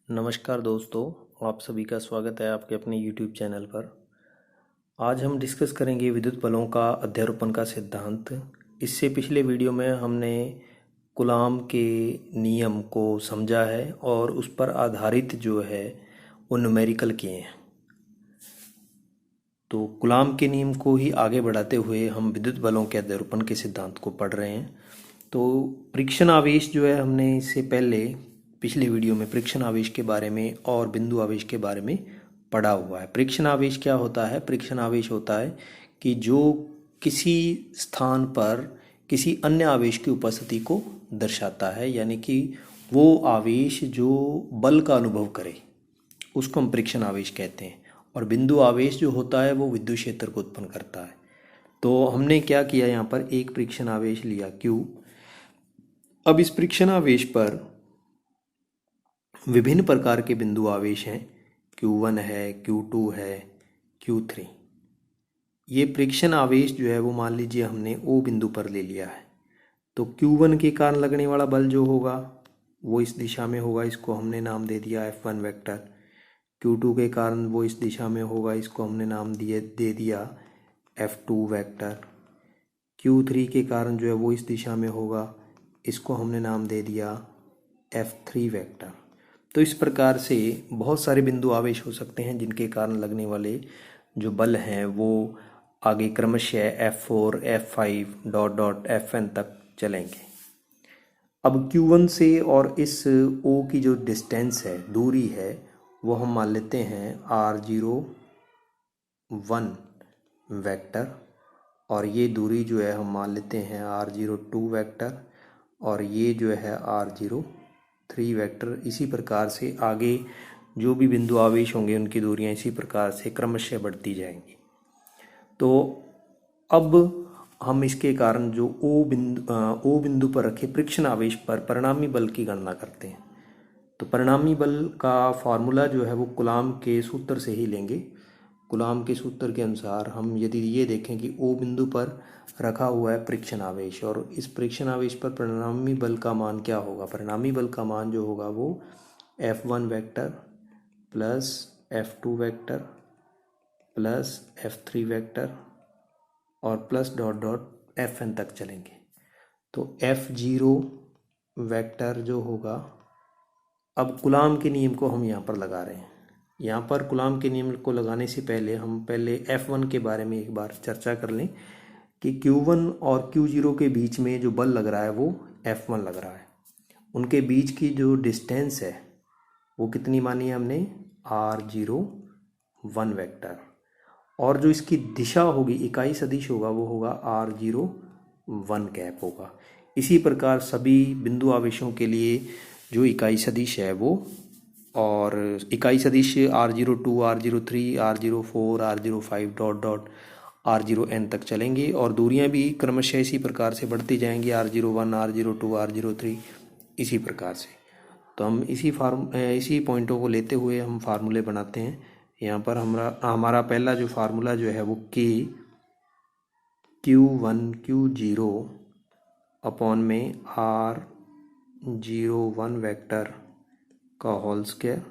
नमस्कार दोस्तों, आप सभी का स्वागत है आपके अपने YouTube चैनल पर। आज हम डिस्कस करेंगे विद्युत बलों का अध्यारोपण का सिद्धांत। इससे पिछले वीडियो में हमने कूलॉम के नियम को समझा है और उस पर आधारित जो है वो न्यूमेरिकल किए हैं। तो कूलॉम के नियम को ही आगे बढ़ाते हुए हम विद्युत बलों के अध्यारोपण के सिद्धांत को पढ़ रहे हैं। तो परीक्षण आवेश जो है, हमने इससे पहले पिछले वीडियो में परीक्षण आवेश के बारे में और बिंदु आवेश के बारे में पढ़ा हुआ है। परीक्षण आवेश क्या होता है? परीक्षण आवेश होता है कि जो किसी स्थान पर किसी अन्य आवेश की उपस्थिति को दर्शाता है, यानी कि वो आवेश जो बल का अनुभव करे, उसको हम परीक्षण आवेश कहते हैं। और बिंदु आवेश जो होता है वो विद्युत क्षेत्र को उत्पन्न करता है। तो हमने क्या किया, यहाँ पर एक परीक्षण आवेश लिया Q। अब इस परीक्षण आवेश पर विभिन्न प्रकार के बिंदु आवेश हैं। Q1 है, Q2 है, Q3। ये परीक्षण आवेश जो है वो मान लीजिए हमने O बिंदु पर ले लिया है। तो Q1 के कारण लगने वाला बल जो होगा वो इस दिशा में होगा, इसको हमने नाम दे दिया F1 वेक्टर। Q2 के कारण वो इस दिशा में होगा, इसको हमने नाम दे दिया F2 वेक्टर। Q3 के कारण जो है वो इस दिशा में होगा, इसको हमने नाम दे दिया F3 वेक्टर। तो इस प्रकार से बहुत सारे बिंदु आवेश हो सकते हैं जिनके कारण लगने वाले जो बल हैं वो आगे क्रमशः F4, F5 dot dot Fn तक चलेंगे। अब Q1 से और इस O की जो डिस्टेंस है, दूरी है, वो हम मान लेते हैं R01 वेक्टर, और ये दूरी जो है हम मान लेते हैं R02 वेक्टर, और ये जो है R03 वेक्टर। इसी प्रकार से आगे जो भी बिंदु आवेश होंगे उनकी दूरियां इसी प्रकार से क्रमशः बढ़ती जाएंगी। तो अब हम इसके कारण जो O बिंदु पर रखे परीक्षण आवेश पर परिणामी बल की गणना करते हैं। तो परिणामी बल का फार्मूला जो है वो कूलॉम के सूत्र से ही लेंगे। कूलॉम के सूत्र के अनुसार हम यदि ये देखें कि O बिंदु पर रखा हुआ है परीक्षण आवेश, और इस परीक्षण आवेश पर परिणामी बल का मान क्या होगा? परिणामी बल का मान जो होगा वो F1 vector plus F2 vector plus F3 vector और प्लस डॉट डॉट Fn तक चलेंगे। तो F0 वेक्टर जो होगा, अब कूलॉम के नियम को हम यहाँ पर लगा रहे हैं। यहाँ पर कूलॉम के नियम को लगाने से पहले हम F1 के बारे में एक बार चर्चा कर लें कि Q1 और Q0 के बीच में जो बल लग रहा है वो F1 लग रहा है। उनके बीच की जो डिस्टेंस है वो कितनी मानी है हमने? R01 vector. और जो इसकी दिशा होगी, इकाई सदिश होगा, वो होगा R01 कैप होगा। इसी प्रकार सभी बिंदु आवेशों के लिए जो इकाई सदिश है वो, और इकाई सदिश R02, R03, R04, R05 dot dot R0n तक चलेंगे, और दूरियां भी क्रमशः इसी प्रकार से बढ़ती जाएंगी, R01, R02, R03 इसी प्रकार से। तो हम इसी पॉइंटों को लेते हुए हम फार्मूले बनाते हैं। यहाँ पर हमारा पहला जो फार्मूला जो है वो Q1 Q0 अपॉन में R01 वेक्टर का whole square,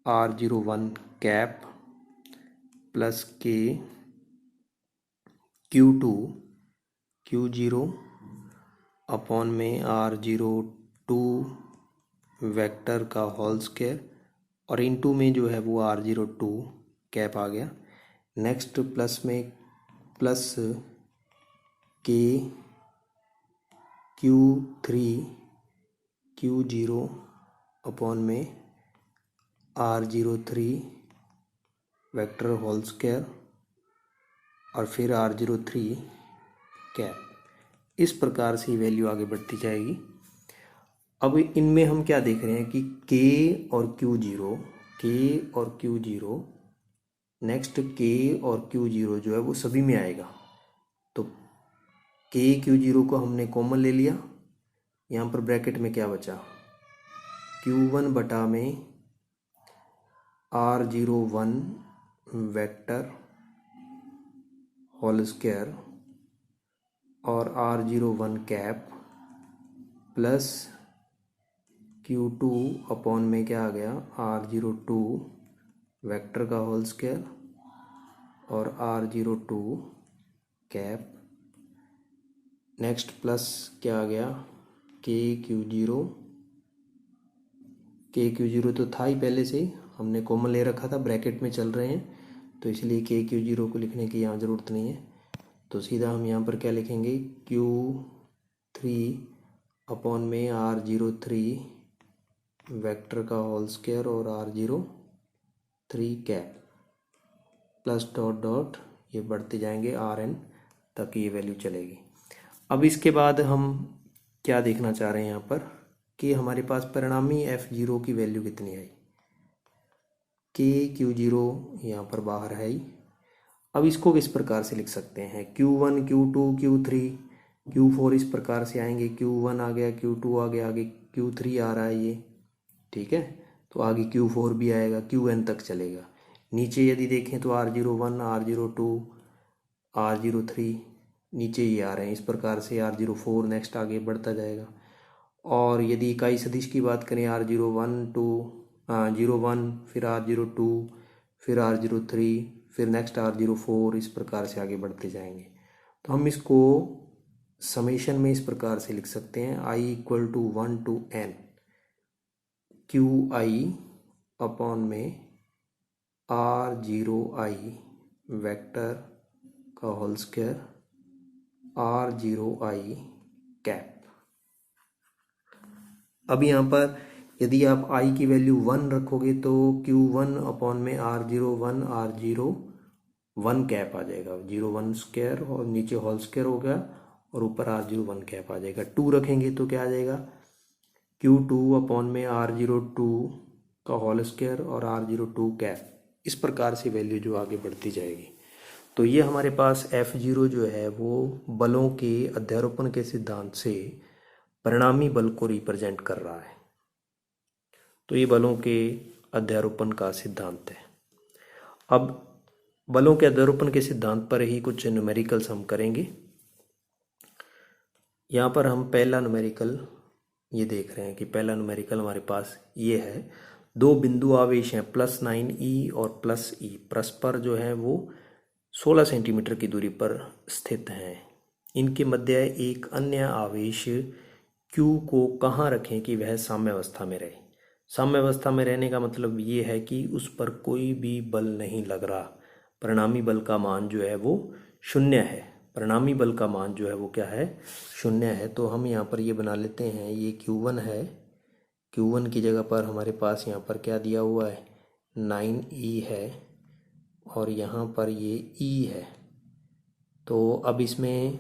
R01 cap plus K Q2 Q0 upon में R02 वेक्टर का होल स्क्वायर, और इनटू में जो है वो R02 कैप आ गया। नेक्स्ट प्लस में plus K Q3 Q0 upon में R03 वेक्टर होल स्क्वायर, और फिर R03 कैप। इस प्रकार से वैल्यू आगे बढ़ती जाएगी। अब इनमें हम क्या देख रहे हैं कि K और Q0 नेक्स्ट K और Q0 जो है वो सभी में आएगा। तो K Q0 को हमने कॉमन ले लिया। यहाँ पर ब्रैकेट में क्या बचा? Q1 बटा में R01 वेक्टर होल स्क्वायर और R01 cap plus Q2 upon में क्या आ गया R02 वेक्टर का होल स्क्वायर और R02 कैप। नेक्स्ट प्लस क्या आ गया KQ0 तो था ही पहले से ही, हमने कॉमन ले रखा था, ब्रैकेट में चल रहे हैं तो इसलिए KQ0 को लिखने की यहाँ ज़रूरत नहीं है। तो सीधा हम यहाँ पर क्या लिखेंगे Q3 अपॉन में R03 वेक्टर का होल स्क्वायर और R03 cap plus dot dot ये बढ़ते जाएंगे Rn तक ये वैल्यू चलेगी। अब इसके बाद हम क्या देखना चाह रहे हैं यहाँ पर कि हमारे पास परिणामी F0 की वैल्यू कितनी आई। KQ0 यहाँ पर बाहर है ही। अब इसको किस प्रकार से लिख सकते हैं, Q1 Q2 Q3 Q4 इस प्रकार से आएंगे। Q1 आ गया, Q2 आ गया, आगे Q3 आ रहा है ये, ठीक है, तो आगे Q4 भी आएगा, Qn तक चलेगा। नीचे यदि देखें तो R01 R02 R03 नीचे ही आ रहे हैं, इस प्रकार से R04 नेक्स्ट आगे बढ़ता जाएगा। और यदि इकाई सदिश की बात करें R01 फिर R02 फिर R03 फिर नेक्स्ट R04 इस प्रकार से आगे बढ़ते जाएंगे। तो हम इसको समेशन में इस प्रकार से लिख सकते हैं I equal to 1 to n QI upon में R0I वेक्टर का होल स्क्वायर R0I कैप। अब यहाँ पर यदि आप I की वैल्यू 1 रखोगे तो Q1 अपॉन में R01 R01 कैप आ जाएगा, 01 स्क्वायर और नीचे होल स्क्वायर हो गया और ऊपर R01 कैप आ जाएगा। 2 रखेंगे तो क्या आ जाएगा Q2 अपॉन में R02 का होल स्क्वायर और R02 कैप। इस प्रकार से वैल्यू जो आगे बढ़ती जाएगी। तो ये हमारे पास F0 जो है वो बलों के अध्यारोपण के सिद्धांत से परिणामी बल को रिप्रेजेंट कर रहा है। तो ये बलों के अध्यारोपण का सिद्धांत है। अब बलों के अध्यारोपण के सिद्धांत पर ही कुछ न्यूमेरिकल्स हम करेंगे। यहाँ पर हम पहला न्यूमेरिकल ये देख रहे हैं कि पहला न्यूमेरिकल हमारे पास ये है। 2 बिंदु आवेश हैं +9e और +e, परस्पर जो है वो 16 सेंटीमीटर की दूरी पर स्थित हैं। इनके मध्य एक अन्य आवेश Q को कहाँ रखें कि वह साम्यावस्था में रहे। साम्यावस्था में रहने का मतलब ये है कि उस पर कोई भी बल नहीं लग रहा, परिणामी बल का मान जो है वो 0 है। परिणामी बल का मान जो है वो क्या है 0 है। तो हम यहाँ पर ये बना लेते हैं, ये Q1 है, Q1 की जगह पर हमारे पास यहाँ पर क्या दिया हुआ है 9e है और यहाँ पर ये E है। तो अब इसमें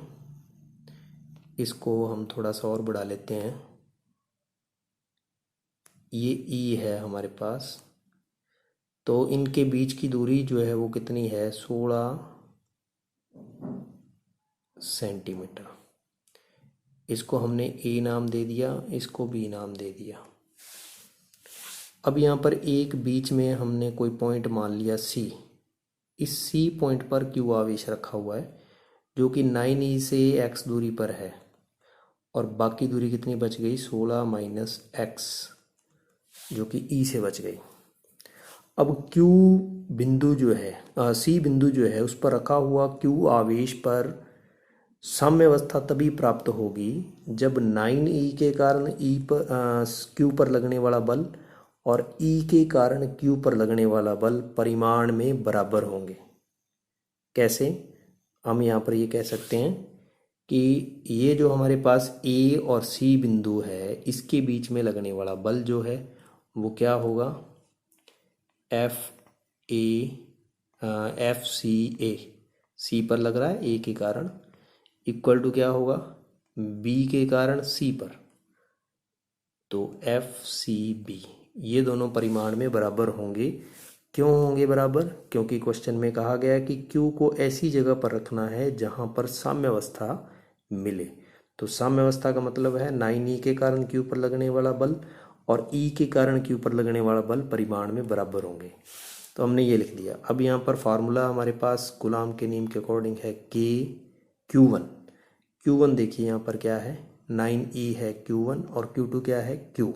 इसको हम थोड़ा सा और बढ़ा लेते हैं, ये E है हमारे पास। तो इनके बीच की दूरी जो है वो कितनी है 16 सेंटीमीटर। इसको हमने A नाम दे दिया, इसको B नाम दे दिया। अब यहाँ पर एक बीच में हमने कोई पॉइंट मान लिया C। इस C पॉइंट पर Q आवेश रखा हुआ है जो कि 9e से x दूरी पर है और बाकी दूरी कितनी बच गई 16 माइनस x जो कि E से बच गई। अब Q बिंदु जो है C बिंदु जो है उस पर रखा हुआ Q आवेश पर साम्यावस्था तभी प्राप्त होगी जब 9e के कारण E पर Q पर लगने वाला बल और E के कारण Q पर लगने वाला बल परिमाण में बराबर होंगे। कैसे? हम यहाँ पर ये कह सकते हैं कि ये जो हमारे पास A और C बिंदु है इसके बीच में लगने वाला बल जो है वो क्या होगा FCA, C पर लग रहा है A के कारण, इक्वल टू क्या होगा B के कारण C पर, तो FCB। ये दोनों परिमाण में बराबर होंगे। क्यों होंगे बराबर? क्योंकि क्वेश्चन में कहा गया है कि Q को ऐसी जगह पर रखना है जहां पर साम्यावस्था मिले। तो साम्यावस्था का मतलब है 9e के कारण Q पर लगने वाला बल और E के कारण Q पर लगने वाला बल परिमाण में बराबर होंगे। तो हमने ये लिख दिया। अब यहाँ पर फार्मूला हमारे पास कूलाम के नियम के अकॉर्डिंग है Q1 देखिए यहाँ पर क्या है 9e है Q1 और Q2 क्या है Q।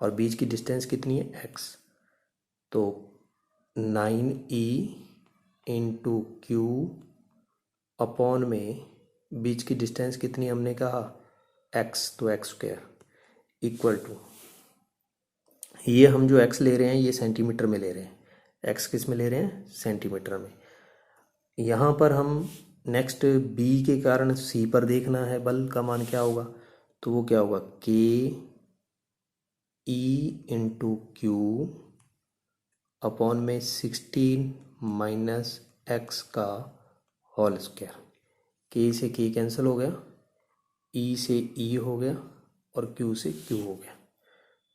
और बीच की डिस्टेंस कितनी है x। तो 9e इंटू क्यू अपॉन में बीच की डिस्टेंस कितनी हमने कहा x, तो x स्क्वायर इक्वल टू, ये हम जो x ले रहे हैं ये सेंटीमीटर में ले रहे हैं, x किस में ले रहे हैं सेंटीमीटर में। यहाँ पर हम नेक्स्ट b के कारण c पर देखना है बल का मान क्या होगा, तो वो क्या होगा k e into Q upon में 16 माइनस x का होल स्क्वायर। k से k कैंसिल हो गया, e से e हो गया और q से q हो गया।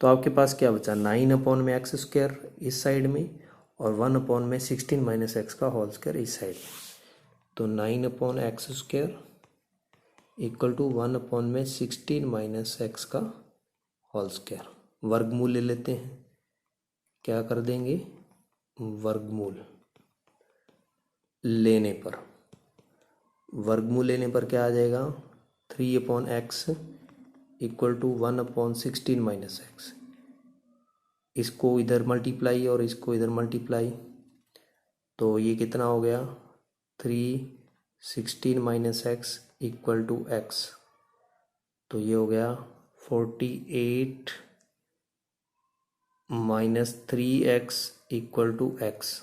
तो आपके पास क्या बचा 9 अपॉन में एक्स स्क्वायर इस साइड में और 1 अपॉन में 16 माइनस एक्स का होल स्क्वायर इस साइड में। तो 9 upon X square equal to 1 upon में 16 माइनस एक्स का होल स्क्वायर। वर्गमूल ले लेते हैं, क्या कर देंगे वर्गमूल लेने पर क्या आ जाएगा 3 upon X equal to 1 upon 16 minus X. इसको इधर मल्टीप्लाई और इसको इधर मल्टीप्लाई, तो ये कितना हो गया 3 16 minus X equal to X, तो ये हो गया 48 माइनस 3x इक्वल टू एक्स।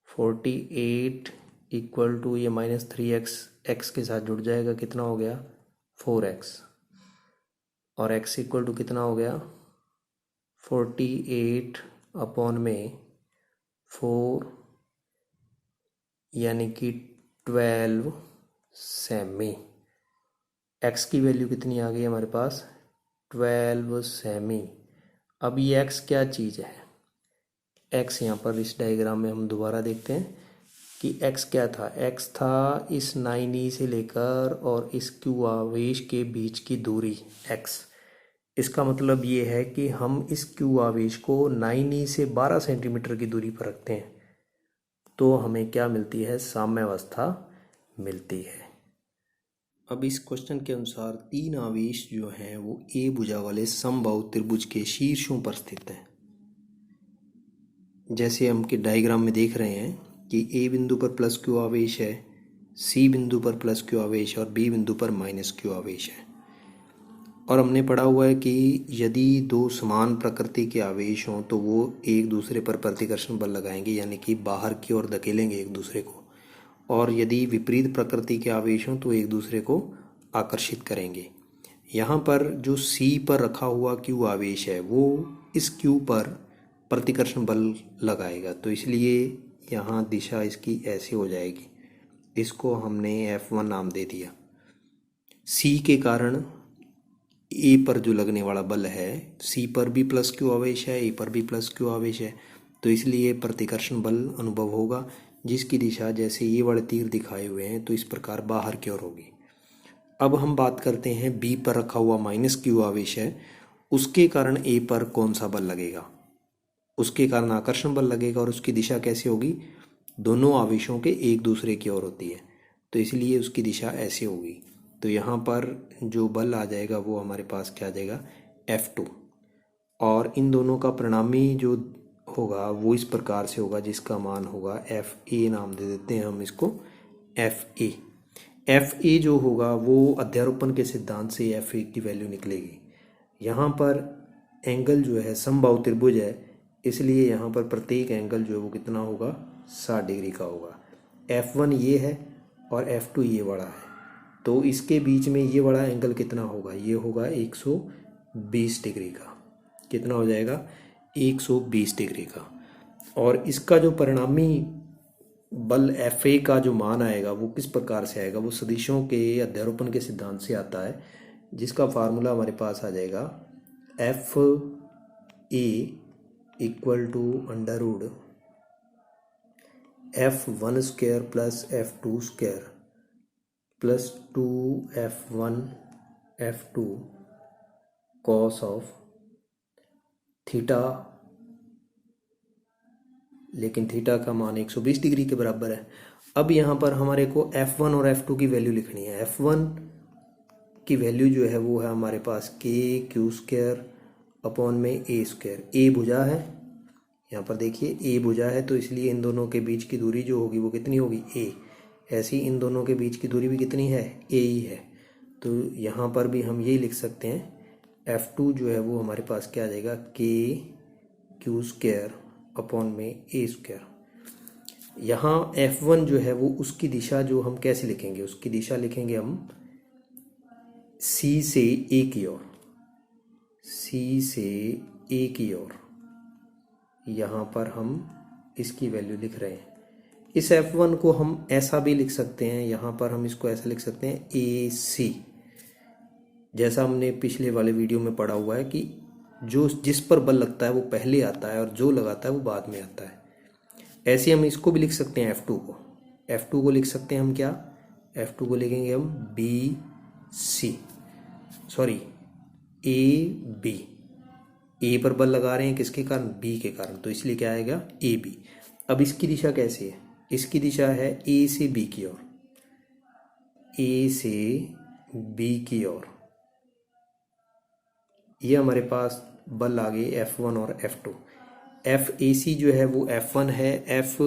48 इक्वल टू ये माइनस 3x x के साथ जुड़ जाएगा, कितना हो गया 4x, और x इक्वल टू कितना हो गया 48 अपॉन में 4 यानी कि 12 सेमी। x की वैल्यू कितनी आ गई हमारे पास 12 सेमी। अब ये x क्या चीज़ है, x यहाँ पर इस डायग्राम में हम दोबारा देखते हैं कि x क्या था, x था इस 9e से लेकर और इस q आवेश के बीच की दूरी x। इसका मतलब ये है कि हम इस q आवेश को 9e से 12 सेंटीमीटर की दूरी पर रखते हैं, तो हमें क्या मिलती है साम्यावस्था मिलती है। अब इस क्वेश्चन के अनुसार 3 आवेश जो हैं वो ए भुजा वाले समबाहु त्रिभुज के शीर्षों पर स्थित हैं। जैसे हम के डायग्राम में देख रहे हैं कि ए बिंदु पर प्लस क्यू आवेश है, सी बिंदु पर प्लस क्यू आवेश और बी बिंदु पर माइनस क्यू आवेश है। और हमने पढ़ा हुआ है कि यदि दो समान प्रकृति के आवेश हों तो वो एक दूसरे पर प्रतिकर्षण बल लगाएंगे, यानी कि बाहर की ओर धकेलेंगे एक दूसरे को, और यदि विपरीत प्रकृति के आवेश हों तो एक दूसरे को आकर्षित करेंगे। यहाँ पर जो C पर रखा हुआ Q आवेश है वो इस Q पर प्रतिकर्षण बल लगाएगा, तो इसलिए यहाँ दिशा इसकी ऐसे हो जाएगी। इसको हमने F1 नाम दे दिया। C के कारण A पर जो लगने वाला बल है, C पर भी प्लस Q आवेश है, A पर भी प्लस Q आवेश है, तो इसलिए प्रतिकर्षण बल अनुभव होगा, जिसकी दिशा जैसे ये वाले तीर दिखाए हुए हैं तो इस प्रकार बाहर की ओर होगी। अब हम बात करते हैं बी पर रखा हुआ माइनस क्यू आवेश है, उसके कारण ए पर कौन सा बल लगेगा, उसके कारण आकर्षण बल लगेगा, और उसकी दिशा कैसे होगी दोनों आवेशों के एक दूसरे की ओर होती है, तो इसलिए उसकी दिशा ऐसे होगी। तो यहाँ पर जो बल आ जाएगा वो हमारे पास क्या आ जाएगा F2, और इन दोनों का परिणामी जो होगा वो इस प्रकार से होगा जिसका मान होगा FA, नाम दे देते हैं हम इसको FA। FA जो होगा वो अध्यारोपण के सिद्धांत से FA की वैल्यू निकलेगी। यहाँ पर एंगल जो है समबाहु त्रिभुज है, इसलिए यहाँ पर प्रत्येक एंगल जो है वो कितना होगा 60 डिग्री का होगा। F1 ये है और F2 ये वाला है, तो इसके बीच में ये वाला एंगल कितना होगा, ये होगा 120 डिग्री का। कितना हो जाएगा 120 डिग्री का। और इसका जो परिणामी बल FA का जो मान आएगा वो किस प्रकार से आएगा, वो सदिशों के अध्यारोपण के सिद्धांत से आता है, जिसका फार्मूला हमारे पास आ जाएगा FA equal to under root F1 square plus F2 square plus 2F1 F2 cos of theta, लेकिन थीटा का मान 120 डिग्री के बराबर है। अब यहाँ पर हमारे को F1 और F2 की वैल्यू लिखनी है। F1 की वैल्यू जो है वो है हमारे पास k क्यू स्क्वायर अपॉन में ए स्क्वायर। ए भुजा है, यहाँ पर देखिए ए भुजा है, तो इसलिए इन दोनों के बीच की दूरी जो होगी वो कितनी होगी, ए। ऐसी इन दोनों के बीच की दूरी भी कितनी है, ए ही है। तो यहाँ पर भी हम यही लिख सकते हैं, F2 जो है वो हमारे पास क्या आ जाएगा, के क्यू स्क्वायर अपॉन में ए स्क्वायर। यहाँ F1 जो है वो उसकी दिशा जो हम कैसे लिखेंगे, उसकी दिशा लिखेंगे हम सी से ए की ओर, सी से ए की ओर। यहाँ पर हम इसकी वैल्यू लिख रहे हैं। इस F1 को हम ऐसा भी लिख सकते हैं, यहाँ पर हम इसको ऐसा लिख सकते हैं ए सी, जैसा हमने पिछले वाले वीडियो में पढ़ा हुआ है कि जो जिस पर बल लगता है वो पहले आता है और जो लगाता है वो बाद में आता है। ऐसे हम इसको भी लिख सकते हैं F2 को। F2 को लिख सकते हैं हम क्या, F2 को लिखेंगे हम B C, sorry A B. A पर बल लगा रहे हैं किसके कारण, बी के कारण, तो इसलिए क्या आएगा, ए बी। अब इसकी दिशा कैसी है, इसकी दिशा है ए से बी की ओर, ए से बी की ओर। ये हमारे पास बल आ गए F1 और F2। एफ ए सी जो है वो F1 है, एफ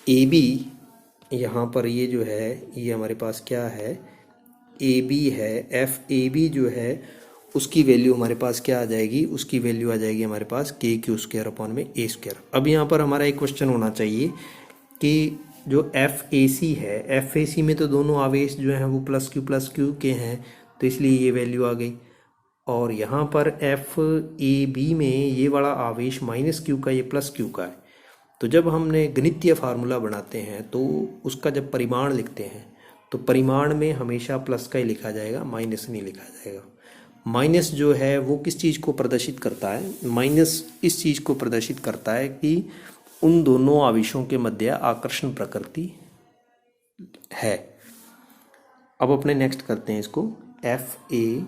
ए बी यहाँ पर ये जो है ये हमारे पास क्या है, ए बी है। एफ ए बी जो है उसकी वैल्यू हमारे पास क्या आ जाएगी, उसकी वैल्यू आ जाएगी हमारे पास के क्यू स्क्वायर अपॉन में ए स्क्वायर। अब यहाँ पर हमारा एक क्वेश्चन होना चाहिए कि जो एफ ए सी है, एफ ए सी में तो दोनों आवेश जो हैं वो प्लस क्यू के हैं, तो इसलिए ये वैल्यू आ गई। और यहाँ पर एफ ए बी में ये वाला आवेश माइनस क्यू का, ये प्लस क्यू का है। तो जब हमने गणितीय फार्मूला बनाते हैं तो उसका जब परिमाण लिखते हैं तो परिमाण में हमेशा प्लस का ही लिखा जाएगा, माइनस नहीं लिखा जाएगा। माइनस जो है वो किस चीज़ को प्रदर्शित करता है, माइनस इस चीज़ को प्रदर्शित करता है कि उन दोनों आवेशों के मध्य आकर्षण प्रकृति है। अब अपने नेक्स्ट करते हैं इसको, एफ ए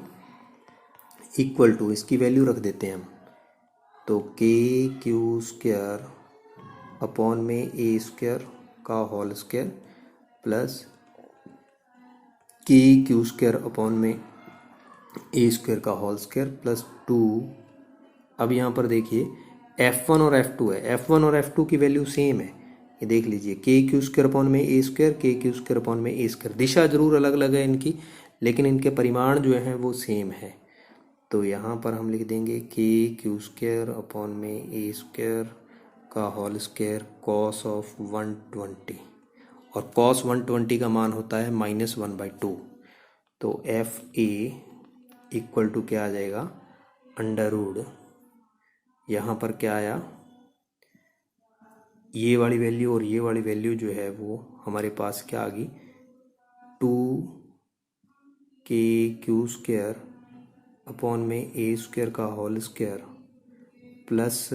इक्वल टू, इसकी वैल्यू रख देते हैं हम, तो के क्यू स्क्वायर अपॉन में ए स्क्वायर का होल स्क्वायर प्लस के क्यू स्क्वायर अपॉन में ए स्क्वायर का होल स्क्वायर प्लस 2। अब यहाँ पर देखिए F1 और F2 है, F1 और F2 की वैल्यू सेम है, ये देख लीजिए, के क्यू स्क्वायर अपॉन में ए स्क्वायर, के क्यू स्क्वायर अपॉन में ए स्क्वायर। दिशा जरूर अलग अलग है इनकी, लेकिन इनके परिमाण जो हैं वो सेम है। तो यहाँ पर हम लिख देंगे के क्यू स्क्वायर अपॉन में ए स्क्वायर का होल स्क्वायर कॉस ऑफ 120, और कॉस 120 का मान होता है -1/2। तो एफ ए इक्वल टू क्या आ जाएगा, अंडर रूट, यहाँ पर क्या आया, ये वाली वैल्यू और ये वाली वैल्यू जो है वो हमारे पास क्या आ गई, 2k स्क्वायर अपॉन में ए स्क्वायर का whole square plus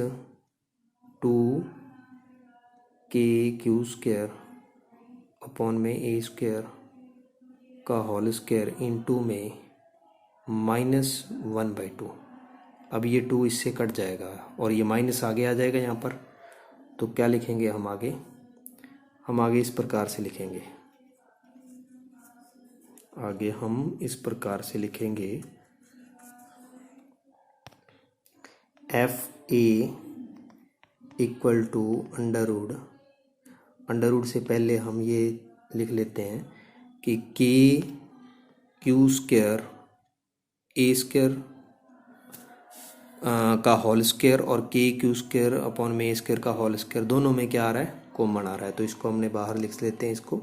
2k square upon में ए स्क्वायर का होल स्क्वायर इनटू में -1/2। अब ये 2 इससे कट जाएगा और ये माइनस आगे आ जाएगा यहाँ पर। तो क्या लिखेंगे हम आगे, हम आगे इस प्रकार से लिखेंगे, आगे हम इस प्रकार से लिखेंगे, F A equal to under root से पहले हम ये लिख लेते हैं कि K Q square A square का होल स्क्वायर और के क्यू स्क्वायर अपॉन में ए स्क्वायर का होल स्क्वायर, दोनों में क्या आ रहा है, कॉमन आ रहा है। तो इसको हमने बाहर लिख लेते हैं, इसको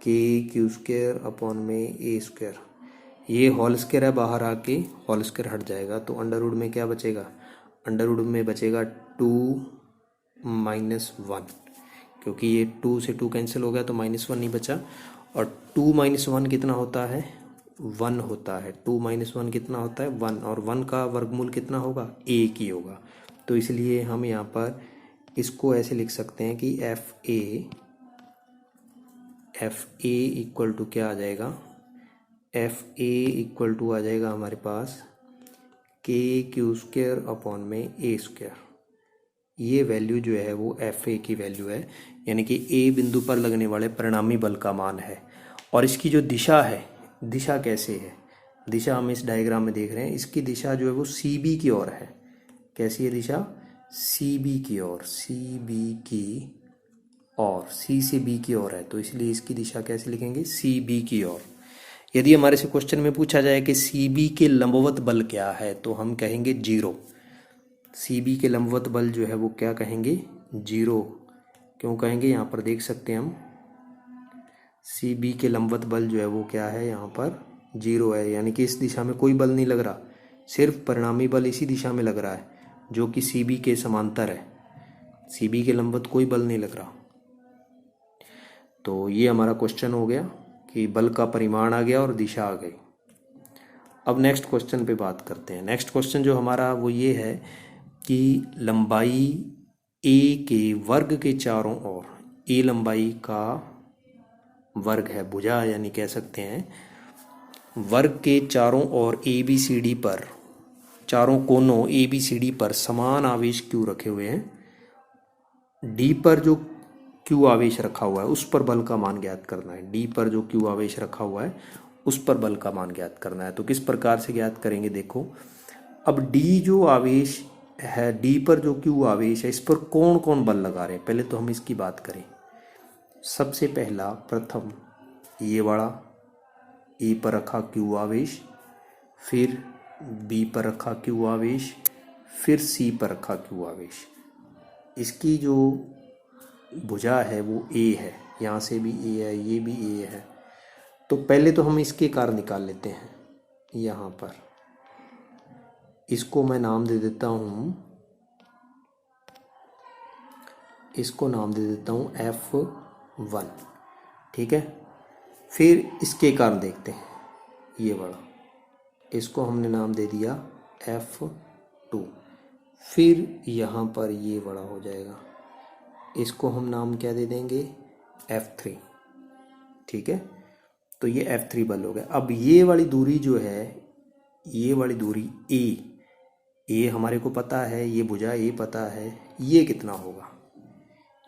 के क्यू स्क्वायर अपॉन में ए स्क्वायर, ये होल स्क्वायर है, बाहर आके होल स्क्वायर हट जाएगा। तो अंडर रूट में क्या बचेगा, अंडर रूट में बचेगा 2 - 1, क्योंकि ये 2 से 2 कैंसिल हो गया तो -1 नहीं बचा, और 2 - 1 कितना होता है, 1 होता है। 2 - 1 कितना होता है, 1, और 1 का वर्गमूल कितना होगा, 1 ही होगा। तो इसलिए हम यहाँ पर इसको ऐसे लिख सकते हैं कि एफ ए इक्वल टू क्या आ जाएगा, एफ ए इक्वल टू आ जाएगा हमारे पास के क्यू स्क्वायर अपॉन में ए स्क्वायर। ये वैल्यू जो है वो एफ ए की वैल्यू है, यानी कि ए बिंदु पर लगने वाले परिणामी बल का मान है। और इसकी जो दिशा है, दिशा कैसे है, दिशा हम इस डायग्राम में देख रहे हैं, इसकी दिशा जो है वो सी बी की ओर है। कैसी है दिशा? सी बी की ओर, सी बी की और सी से बी की ओर है, तो इसलिए इसकी दिशा कैसे लिखेंगे? सी बी की ओर। यदि हमारे से क्वेश्चन में पूछा जाए कि सी बी के लंबवत बल क्या है, तो हम कहेंगे 0। सी बी के लंबवत बल जो है वो क्या कहेंगे? 0। क्यों कहेंगे? यहाँ पर देख सकते हैं हम, सी बी के लंबवत बल जो है वो क्या है? यहाँ पर 0 है, यानी कि इस दिशा में कोई बल नहीं लग रहा, सिर्फ परिणामी बल इसी दिशा में लग रहा है जो कि सी बी के समांतर है। सी बी के लंबवत कोई बल नहीं लग रहा। तो ये हमारा क्वेश्चन हो गया कि बल का परिमाण आ गया और दिशा आ गई। अब नेक्स्ट क्वेश्चन पे बात करते हैं। नेक्स्ट क्वेश्चन जो हमारा वो ये है कि लंबाई ए के वर्ग के चारों ओर, ए लंबाई का वर्ग है, भुजा यानी कह सकते हैं, वर्ग के चारों ओर ए बी सी डी पर, चारों कोनों ए बी सी डी पर समान आवेश क्यू रखे हुए हैं। डी पर जो क्यू आवेश रखा हुआ है उस पर बल का मान ज्ञात करना है। डी पर जो क्यू आवेश रखा हुआ है उस पर बल का मान ज्ञात करना है। तो किस प्रकार से ज्ञात करेंगे? देखो, अब डी जो आवेश है, डी पर जो क्यू आवेश है, इस पर कौन कौन बल लगा रहे हैं, पहले तो हम इसकी बात करें। सबसे पहला प्रथम ये वाला ए पर रखा क्यू आवेश, फिर बी पर रखा क्यू आवेश, फिर सी पर रखा क्यू आवेश। इसकी जो भुजा है वो ए है, यहाँ से भी ए है, ये भी ए है। तो पहले तो हम इसके कार्य निकाल लेते हैं। यहाँ पर इसको मैं नाम दे देता हूँ, इसको नाम दे देता हूँ F1, ठीक है। फिर इसके कारण देखते हैं, ये वाला, इसको हमने नाम दे दिया F2। फिर यहाँ पर ये बड़ा हो जाएगा, इसको हम नाम क्या दे देंगे? F3, ठीक है। तो ये F3 बल हो गया। अब ये वाली दूरी जो है, ये वाली दूरी ए हमारे को पता है, ये भुजा ए पता है, ये कितना होगा?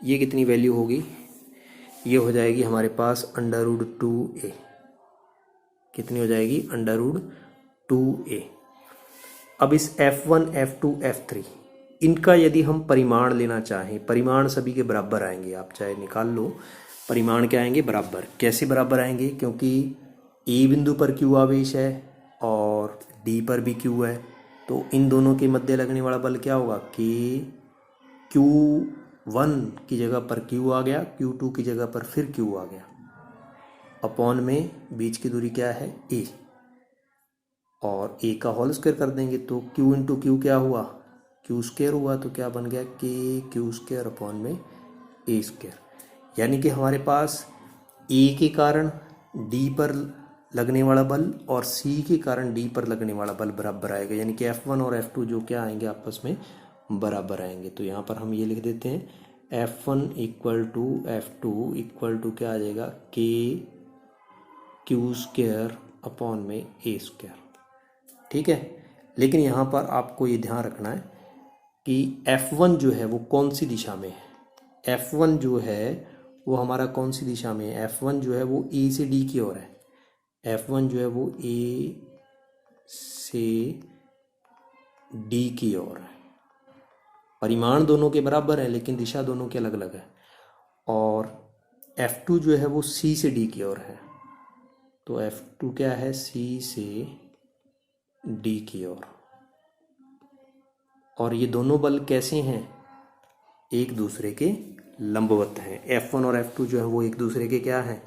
ये कितनी वैल्यू होगी? ये हो जाएगी हमारे पास √2a। कितनी हो जाएगी? √2a। अब इस F1, F2, F3 इनका यदि हम परिमाण लेना चाहें, परिमाण सभी के बराबर आएंगे, आप चाहे निकाल लो, परिमाण क्या आएंगे? बराबर। कैसे बराबर आएंगे? क्योंकि ए बिंदु पर क्यू आवेश है और डी पर भी क्यू है, तो इन दोनों के मध्य लगने वाला बल क्या होगा? कि Q1 की जगह पर Q आ गया, Q2 की जगह पर फिर Q आ गया, अपॉन में बीच की दूरी क्या है? A, और A का होल स्क्वायर कर देंगे तो Q इंटू Q क्या हुआ? Q स्क्वायर हुआ, तो क्या बन गया? KQ स्क्वायर अपॉन में A स्क्वायर। यानी कि हमारे पास A के कारण D पर लगने वाला बल और C के कारण D पर लगने वाला बल बराबर आएगा, यानी कि F1 और F2 जो क्या आएंगे? आपस में बराबर आएंगे। तो यहाँ पर हम ये लिख देते हैं F1 equal to F2 equal to क्या आ जाएगा? KQ स्क्वायर अपॉन में A स्क्वायर, ठीक है। लेकिन यहाँ पर आपको ये ध्यान रखना है कि F1 जो है वो कौन सी दिशा में है? F1 जो है वो हमारा कौन सी दिशा में है? F1 जो है वो A से D की ओर है। F1 जो है वो A से D की ओर है। परिमाण दोनों के बराबर है लेकिन दिशा दोनों की अलग अलग है। और F2 जो है वो C से D की ओर है, तो F2 क्या है? C से D की ओर। और ये दोनों बल कैसे हैं? एक दूसरे के लंबवत हैं। F1 और F2 जो है वो एक दूसरे के क्या हैं?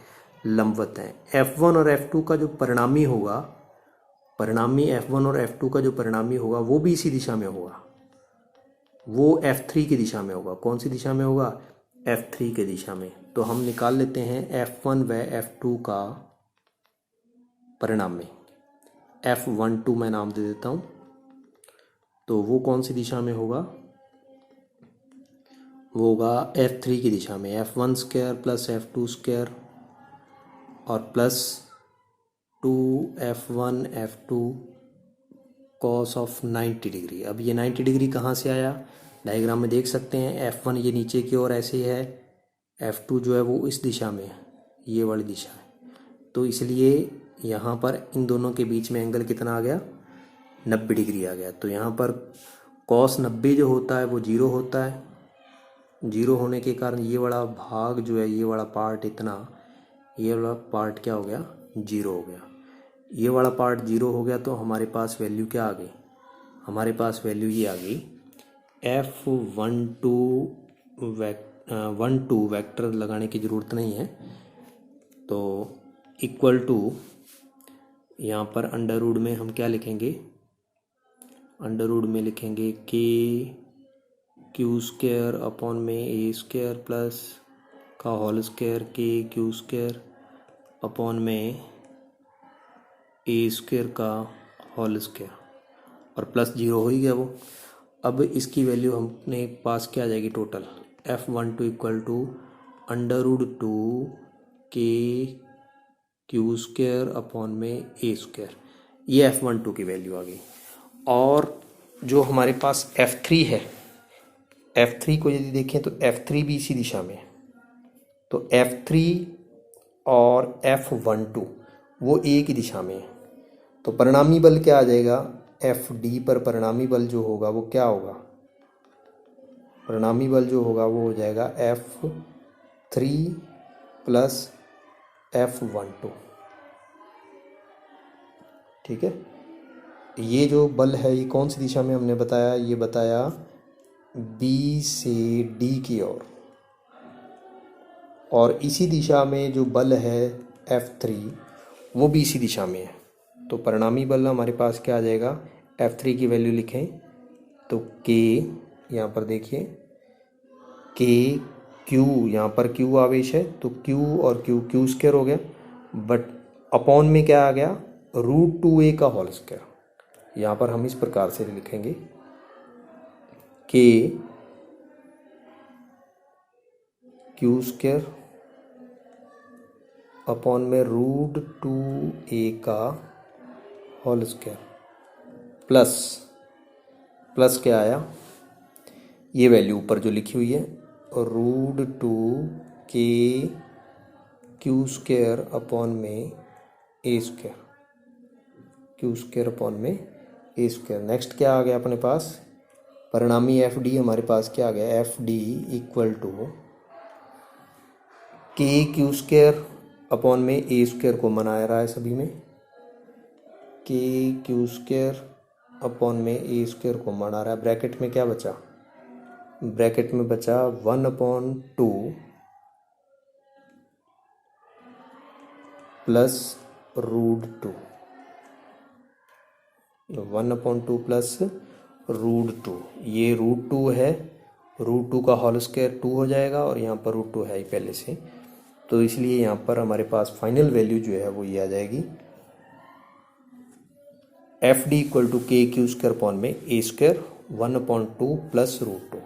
लंबवत हैं। F1 और F2 का जो परिणामी होगा, परिणामी F1 और F2 का जो परिणामी होगा वो भी इसी दिशा में होगा, वो F3 की दिशा में होगा। कौन सी दिशा में होगा? F3 की दिशा में। तो हम निकाल लेते हैं F1 व F2 का परिणामी। F12 मैं नाम दे देता हूँ, तो वो कौन सी दिशा में होगा? वो होगा F3 की दिशा में। F1 square plus F2 square और plus 2F1 F2 cos of 90 degree. अब ये 90 डिग्री कहाँ से आया? डायग्राम में देख सकते हैं, F1 ये नीचे की ओर ऐसे है, F2 जो है वो इस दिशा में है, ये वाली दिशा है। तो इसलिए यहाँ पर इन दोनों के बीच में एंगल कितना आ गया? 90 डिग्री आ गया। तो यहाँ पर कॉस 90 जो होता है वो 0 होता है। 0 होने के कारण ये वाला भाग जो है, ये वाला पार्ट इतना, ये वाला पार्ट क्या हो गया, 0 हो गया। ये वाला पार्ट 0 हो गया तो हमारे पास वैल्यू क्या आ गई, हमारे पास वैल्यू ये आ गई F12 वेक्टर लगाने की ज़रूरत नहीं है। तो इक्वल टू यहाँ पर अंडर रूट में हम क्या लिखेंगे, अंडर रूट में लिखेंगे के क्यू स्क्वायर अपॉन में ए स्क्वायर प्लस का होल स्क्वायर के क्यू स्क्वायर अपॉन में ए स्क्वायर का होल स्क्वायर, और प्लस 0 हो ही गया वो। अब इसकी वैल्यू हमने पास क्या आ जाएगी total, F12 equal to under root 2 K Q square upon में ए स्क्वायर, ये F12 की वैल्यू आ गई। और जो हमारे पास F3 है, F3 को यदि देखें तो F3 भी इसी दिशा में है, तो F3 और F12 वो एक ही दिशा में है। तो परिणामी बल क्या आ जाएगा, FD पर परिणामी बल जो होगा वो क्या होगा, परिणामी बल जो होगा वो हो जाएगा F3 प्लस F12। ठीक है, ये जो बल है ये कौन सी दिशा में हमने बताया, ये बताया B से D की ओर, और इसी दिशा में जो बल है F3 वो भी इसी दिशा में है। तो परिणामी बल हमारे पास क्या आ जाएगा, F3 की वैल्यू लिखें तो K, यहाँ पर देखिए K Q, यहाँ पर Q आवेश है तो Q और Q क्यू स्क्वायर हो गया, बट अपॉन में क्या आ गया, √2a का होल स्क्वायर। यहाँ पर हम इस प्रकार से लिखेंगे K क्यू स्क्वायर अपॉन में √2a का होल स्क्वायर प्लस, प्लस क्या आया, ये वैल्यू ऊपर जो लिखी हुई है √2k क्यू स्क्वायर अपॉन में A square, Q square upon में ए स्क्वायर। नेक्स्ट क्या आ गया अपने पास, परिणामी FD हमारे पास क्या आ गया, FD equal to k Q square upon में ए स्क्वायर को मना रहा है सभी में, k क्यू स्क्वायर अपॉन में ए स्क्वायर को मना रहा है। ब्रैकेट में क्या बचा, ब्रैकेट में बचा 1/2 प्लस √2, 1/2 प्लस √2, ये √2 है, √2 का होल स्क्वायर 2 हो जाएगा, और यहाँ पर √2 है ही पहले से, तो इसलिए यहाँ पर हमारे पास फाइनल वैल्यू जो है वो ये आ जाएगी FD इक्वल टू के क्यू स्क्वायर अपॉन में ए स्क्वायर 1/2 प्लस √2।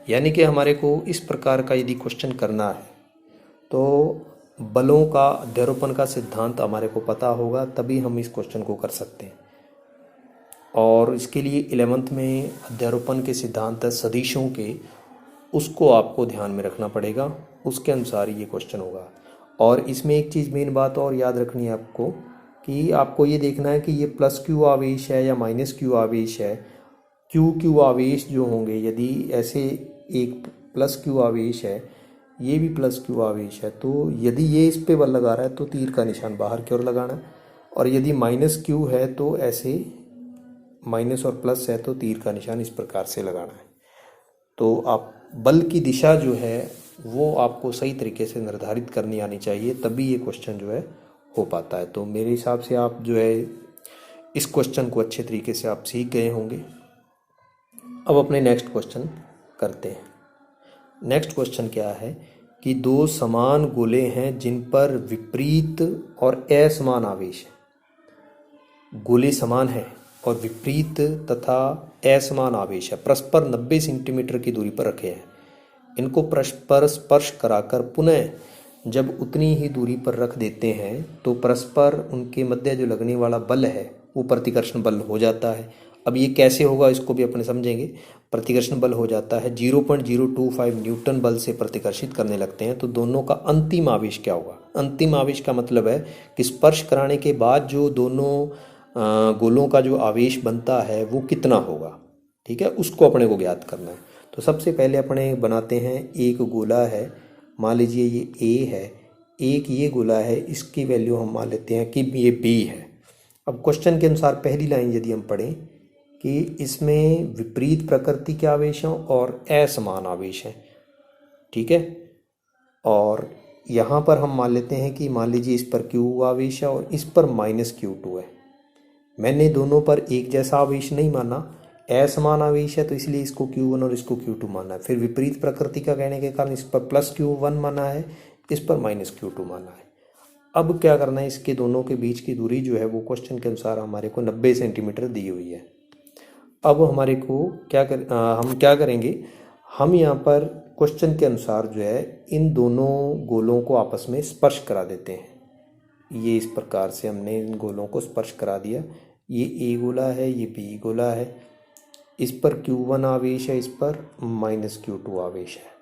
यानी कि हमारे को इस प्रकार का यदि क्वेश्चन करना है तो बलों का अध्यारोपण का सिद्धांत हमारे को पता होगा, तभी हम इस क्वेश्चन को कर सकते हैं। और इसके लिए 11th में अध्यारोपण के सिद्धांत सदिशों के, उसको आपको ध्यान में रखना पड़ेगा, उसके अनुसार ये क्वेश्चन होगा। और इसमें एक चीज़ मेन बात और याद रखनी है आपको, कि आपको ये देखना है कि ये प्लस क्यू आवेश है या माइनस क्यू आवेश है। क्यू आवेश जो होंगे, यदि ऐसे एक प्लस क्यू आवेश है, ये भी प्लस क्यू आवेश है, तो यदि ये इस पे बल लगा रहा है तो तीर का निशान बाहर की ओर लगाना है, और यदि माइनस क्यू है तो ऐसे माइनस और प्लस है तो तीर का निशान इस प्रकार से लगाना है। तो आप बल की दिशा जो है वो आपको सही तरीके से निर्धारित करनी आनी चाहिए, तभी ये क्वेश्चन जो है हो पाता है। तो मेरे हिसाब से आप जो है इस क्वेश्चन को अच्छे तरीके से आप सीख गए होंगे। अब अपने नेक्स्ट क्वेश्चन करते हैं। नेक्स्ट क्वेश्चन क्या है कि दो समान गोले हैं जिन पर विपरीत और असमान आवेश है। गोले समान हैं और विपरीत तथा असमान आवेश है, परस्पर 90 सेंटीमीटर की दूरी पर रखे हैं। इनको परस्पर स्पर्श कराकर पुनः जब उतनी ही दूरी पर रख देते हैं तो परस्पर उनके मध्य जो लगने वाला बल है वो प्रतिकर्षण बल हो जाता है। अब ये कैसे होगा इसको भी अपने समझेंगे। प्रतिकर्षण बल हो जाता है 0.025 न्यूटन बल से प्रतिकर्षित करने लगते हैं, तो दोनों का अंतिम आवेश क्या होगा। अंतिम आवेश का मतलब है कि स्पर्श कराने के बाद जो दोनों गोलों का जो आवेश बनता है वो कितना होगा। ठीक है, उसको अपने को ज्ञात करना है। तो सबसे पहले अपने बनाते हैं, एक गोला है, मान लीजिए ये ए है, एक ये गोला है, इसकी वैल्यू हम मान लेते हैं कि ये बी है। अब क्वेश्चन के अनुसार पहली लाइन यदि हम पढ़ें कि इसमें विपरीत प्रकृति के आवेश हैं और असमान आवेश हैं, ठीक है। और यहाँ पर हम मान लेते हैं कि मान लीजिए इस पर Q आवेश है और इस पर -Q2 है। मैंने दोनों पर एक जैसा आवेश नहीं माना, असमान आवेश है तो इसलिए इसको Q1 और इसको Q2 माना है। फिर विपरीत प्रकृति का कहने के कारण इस पर +Q1 माना है, इस पर -Q2 माना है। अब क्या करना है, इसके दोनों के बीच की दूरी जो है वो क्वेश्चन के अनुसार हमारे को 90 सेंटीमीटर दी हुई है। अब हमारे को हम क्या करेंगे, हम यहाँ पर क्वेश्चन के अनुसार जो है इन दोनों गोलों को आपस में स्पर्श करा देते हैं। ये इस प्रकार से हमने इन गोलों को स्पर्श करा दिया। ये ए गोला है, ये बी गोला है, इस पर Q1 आवेश है, इस पर -Q2 आवेश है।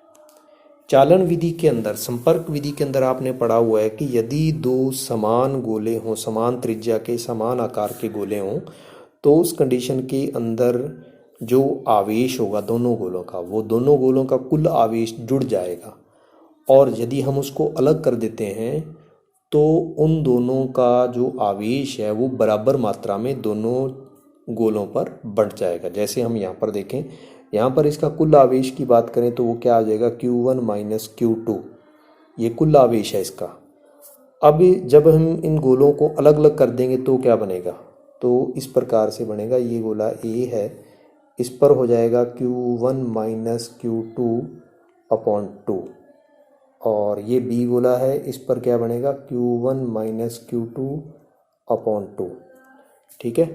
चालन विधि के अंदर, संपर्क विधि के अंदर आपने पढ़ा हुआ है कि यदि दो समान गोले हों, समान त्रिज्या के समान आकार के गोले हों, तो उस कंडीशन के अंदर जो आवेश होगा दोनों गोलों का, वो दोनों गोलों का कुल आवेश जुड़ जाएगा। और यदि हम उसको अलग कर देते हैं तो उन दोनों का जो आवेश है वो बराबर मात्रा में दोनों गोलों पर बढ़ जाएगा। जैसे हम यहाँ पर देखें, यहाँ पर इसका कुल आवेश की बात करें तो वो क्या आ जाएगा, Q1 - Q2, ये कुल आवेश है इसका। अब जब हम इन गोलों को अलग अलग कर देंगे तो क्या बनेगा, तो इस प्रकार से बनेगा। ये गोला ए है, इस पर हो जाएगा Q1 - Q2/2, और ये बी गोला है, इस पर क्या बनेगा, Q1 - Q2/2, ठीक है।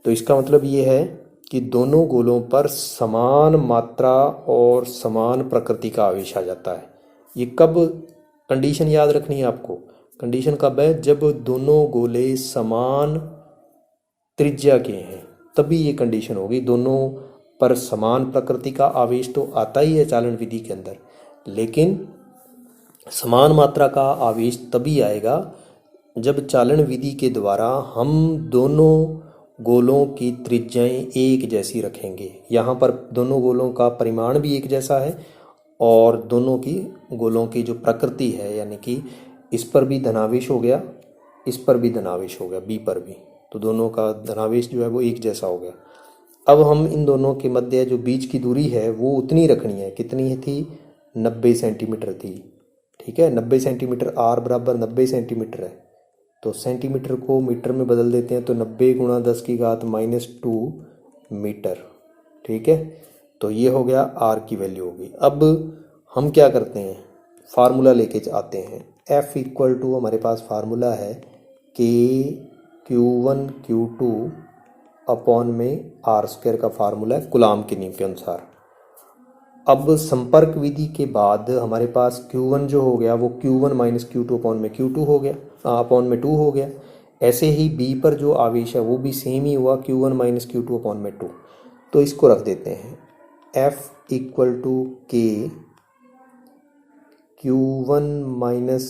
तो इसका मतलब ये है कि दोनों गोलों पर समान मात्रा और समान प्रकृति का आवेश आ जाता है। ये कब कंडीशन याद रखनी है आपको, कंडीशन कब है, जब दोनों गोले समान त्रिज्या के हैं तभी ये कंडीशन होगी। दोनों पर समान प्रकृति का आवेश तो आता ही है चालन विधि के अंदर, लेकिन समान मात्रा का आवेश तभी आएगा जब चालन विधि के द्वारा हम दोनों गोलों की त्रिज्याएं एक जैसी रखेंगे। यहाँ पर दोनों गोलों का परिमाण भी एक जैसा है और दोनों की गोलों की जो प्रकृति है, यानी कि इस पर भी धनावेश हो गया, इस पर भी धनावेश हो गया, बी पर भी, तो दोनों का धनावेश जो है वो एक जैसा हो गया। अब हम इन दोनों के मध्य जो बीच की दूरी है वो उतनी रखनी है, कितनी थी, 90 सेंटीमीटर थी, ठीक है। 90 सेंटीमीटर, r बराबर 90 सेंटीमीटर है, तो सेंटीमीटर को मीटर में बदल देते हैं तो 90 × 10⁻² मीटर, ठीक है। तो ये हो गया r की वैल्यू होगी। अब हम क्या करते हैं, फार्मूला लेके आते हैं। F = हमारे पास फार्मूला है कि Q1 Q2 अपॉन में r² का फार्मूला है कूलाम के नियम के अनुसार। अब संपर्क विधि के बाद हमारे पास Q1 जो हो गया वो Q1 - Q2 अपॉन में Q2 हो गया, अपॉन में 2 हो गया। ऐसे ही B पर जो आवेश है वो भी सेम ही हुआ, Q1 - Q2 अपॉन में 2। तो इसको रख देते हैं, F = K Q1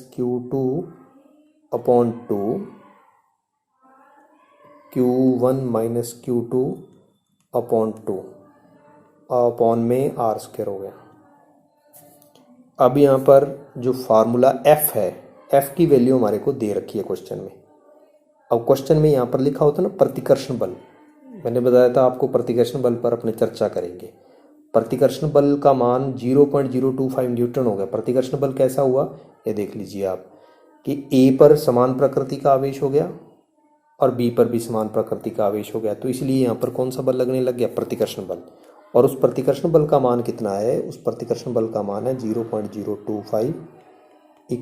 - Q2/2 Q1 - Q2/2 upon में r² हो गया। अब यहाँ पर जो फार्मूला F है, F की वैल्यू हमारे को दे रखी है क्वेश्चन में। अब क्वेश्चन में यहाँ पर लिखा होता है ना प्रतिकर्षण बल, मैंने बताया था आपको प्रतिकर्षण बल पर अपने चर्चा करेंगे। प्रतिकर्षण बल का मान 0.025 न्यूटन हो गया। प्रतिकर्षण बल कैसा हुआ ये देख लीजिए आप, कि A पर समान प्रकृति का आवेश हो गया और B पर भी समान प्रकृति का आवेश हो गया, तो इसलिए यहाँ पर कौन सा बल लगने लग गया, प्रतिकर्षण बल। और उस प्रतिकर्षण बल का मान कितना है, उस प्रतिकर्षण बल का मान है 0.025 =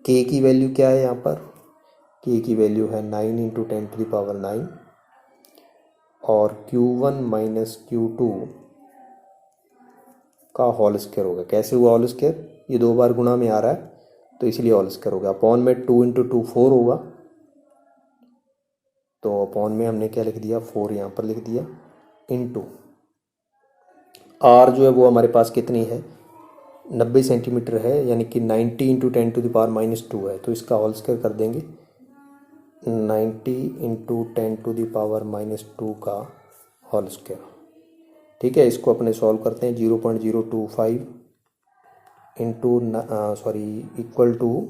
K की वैल्यू क्या है, यहाँ पर K की वैल्यू है 9 × 10⁹ और Q1 - Q2 का होल² होगा। कैसे हुआ होल², ये 2 बार गुणा में आ रहा है तो इसलिए होल² होगा। अपॉन में 2 × 2 4 होगा, तो अपॉन में हमने क्या लिख दिया, 4 यहाँ पर लिख दिया, इनटू r जो है वो हमारे पास कितनी है, 90 सेंटीमीटर है, यानी कि 90 × 10⁻² है, तो इसका होल² कर देंगे। 90 × 10⁻² का होल स्क्वायर। ठीक है, इसको अपने सॉल्व करते हैं। 0.025 into equal to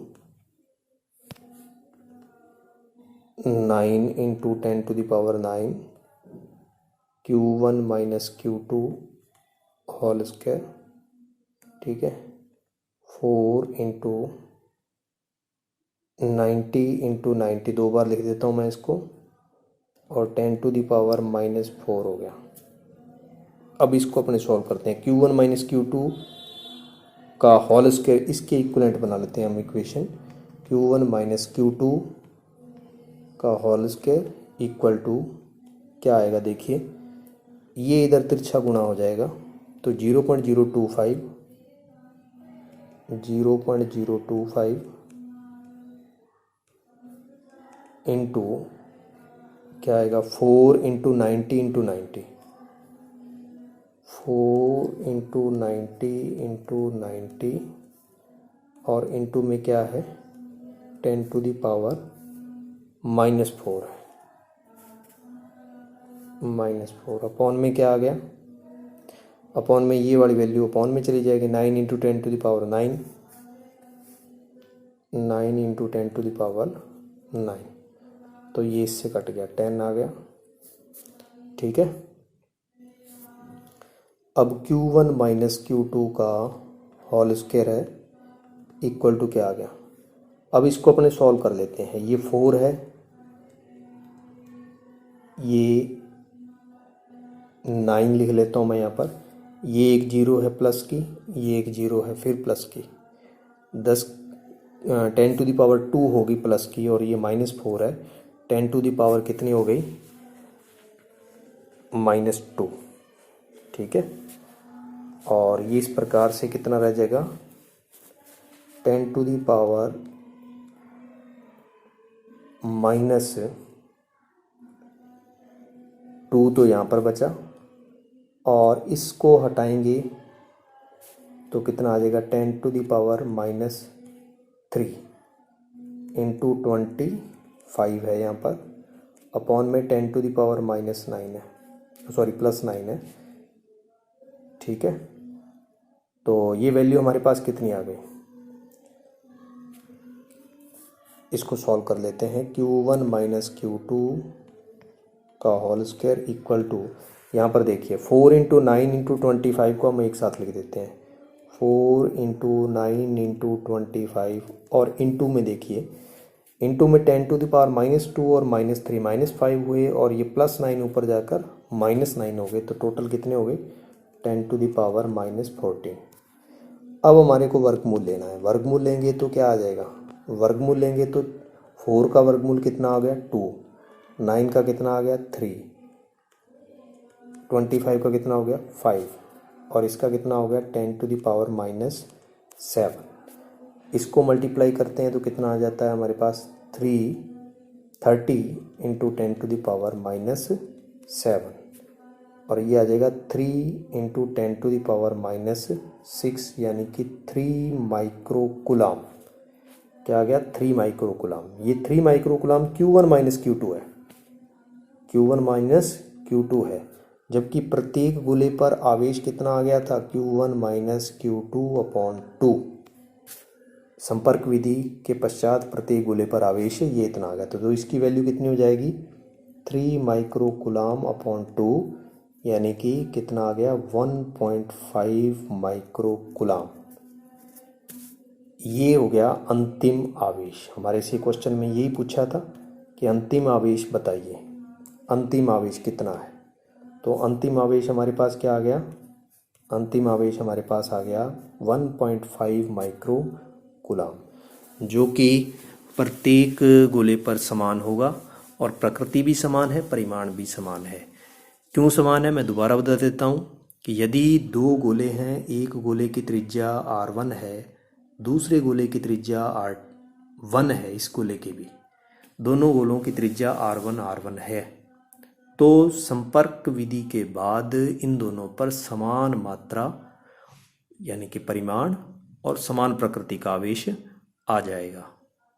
9 into 10⁹ Q1 minus Q2 whole square. ठीक है, 4 इंटू 90 इंटू 90 दो बार लिख देता हूँ मैं इसको, और 10⁻⁻4 हो गया। अब इसको अपने सॉल्व करते हैं। Q1 माइनस Q2 का होल स्क्वायर, इसके इक्वलेंट बना लेते हैं हम इक्वेशन। Q1 माइनस Q2 का होल स्क्वायर इक्वल टू क्या आएगा, देखिए ये इधर तिरछा गुणा हो जाएगा, तो 0.025 इंटू क्या आएगा 4 इंटू 90 इंटू 90, 4 इंटू 90 इंटू 90, और इंटू में क्या है 10⁻⁻4 है, -4 अपॉन में क्या आ गया, अपॉन में ये वाली वैल्यू अपॉन में चली जाएगी। 9 इंटू 10⁻9, 9 इंटू 10⁻9, तो ये इससे कट गया, 10 आ गया। ठीक है, अब Q1 माइनस Q2 का होल स्क्वायर है इक्वल टू क्या आ गया। अब इसको अपने सॉल्व कर लेते हैं। ये 4 है, ये 9 लिख लेता हूँ मैं यहाँ पर, ये एक 0 है प्लस की, ये एक 0 है फिर प्लस की, 10⁻2 होगी प्लस की, और ये -4 है, 10⁻ कितनी हो गई -2। ठीक है, और ये इस प्रकार से कितना रह जाएगा 10⁻⁻2 तो यहाँ पर बचा, और इसको हटाएंगे तो कितना आ जाएगा 10⁻³ इंटू 25 है यहाँ पर, अपॉन में 10⁻⁻9 है, +9 है। ठीक है, तो ये वैल्यू हमारे पास कितनी आ गई, इसको सॉल्व कर लेते हैं। Q1 माइनस Q2 का होल स्क्वायर इक्वल टू, यहाँ पर देखिए 4 इंटू 9 इंटू 25 को हम एक साथ लिख देते हैं, 4 इंटू 9 इंटू 25, और इंटू में देखिए, इंटू में 10⁻⁻2 और -3 -5 हुए, और ये +9 ऊपर जाकर -9 हो गए, तो टोटल कितने हो गए 10⁻⁻14। अब हमारे को वर्गमूल लेना है। वर्गमूल लेंगे तो क्या आ जाएगा, वर्गमूल लेंगे तो 4 का वर्गमूल कितना आ गया 2, 9 का कितना आ गया 3, 25 का कितना हो गया 5, और इसका कितना हो गया 10⁻⁻7। इसको मल्टीप्लाई करते हैं तो कितना आ जाता है हमारे पास 30 इंटू 10⁻⁻7, और ये आ जाएगा 3 इंटू 10⁻⁻6, यानी कि 3 माइक्रोकुलाम। क्या आ गया 3 माइक्रोकुलाम। ये 3 माइक्रोकुलाम Q1 माइनस Q2 है, Q1 माइनस Q2 है, जबकि प्रत्येक गोले पर आवेश कितना आ गया था Q1 माइनस Q2 अपॉन 2। संपर्क विधि के पश्चात प्रत्येक गोले पर आवेश ये इतना आ गया, तो इसकी वैल्यू कितनी हो जाएगी 3 माइक्रोकुलाम अपॉन 2, यानी कि कितना आ गया 1.5 माइक्रोकुलाम। ये हो गया अंतिम आवेश। हमारे से क्वेश्चन में यही पूछा था कि अंतिम आवेश बताइए, अंतिम आवेश कितना है। तो अंतिम आवेश हमारे पास क्या आ गया, अंतिम आवेश हमारे पास आ गया 1.5 माइक्रोकुलाम, जो कि प्रत्येक गोले पर समान होगा, और प्रकृति भी समान है, परिमाण भी समान है। क्यों समान है मैं दोबारा बता देता हूँ कि यदि दो गोले हैं, एक गोले की त्रिज्या R1 है, दूसरे गोले की त्रिज्या R1 है, इस गोले की भी, दोनों गोलों की त्रिज्या R1 है, तो संपर्क विधि के बाद इन दोनों पर समान मात्रा यानी कि परिमाण और समान प्रकृति का आवेश आ जाएगा।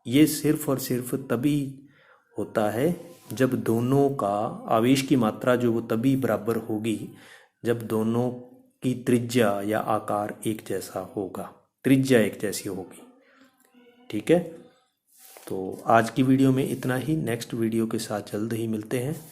ये सिर्फ और सिर्फ तभी होता है जब दोनों का आवेश की मात्रा जो वो तभी बराबर होगी जब दोनों की त्रिज्या या आकार एक जैसा होगा, त्रिज्या एक जैसी होगी। ठीक है, तो आज की वीडियो में इतना ही। नेक्स्ट वीडियो के साथ जल्द ही मिलते हैं।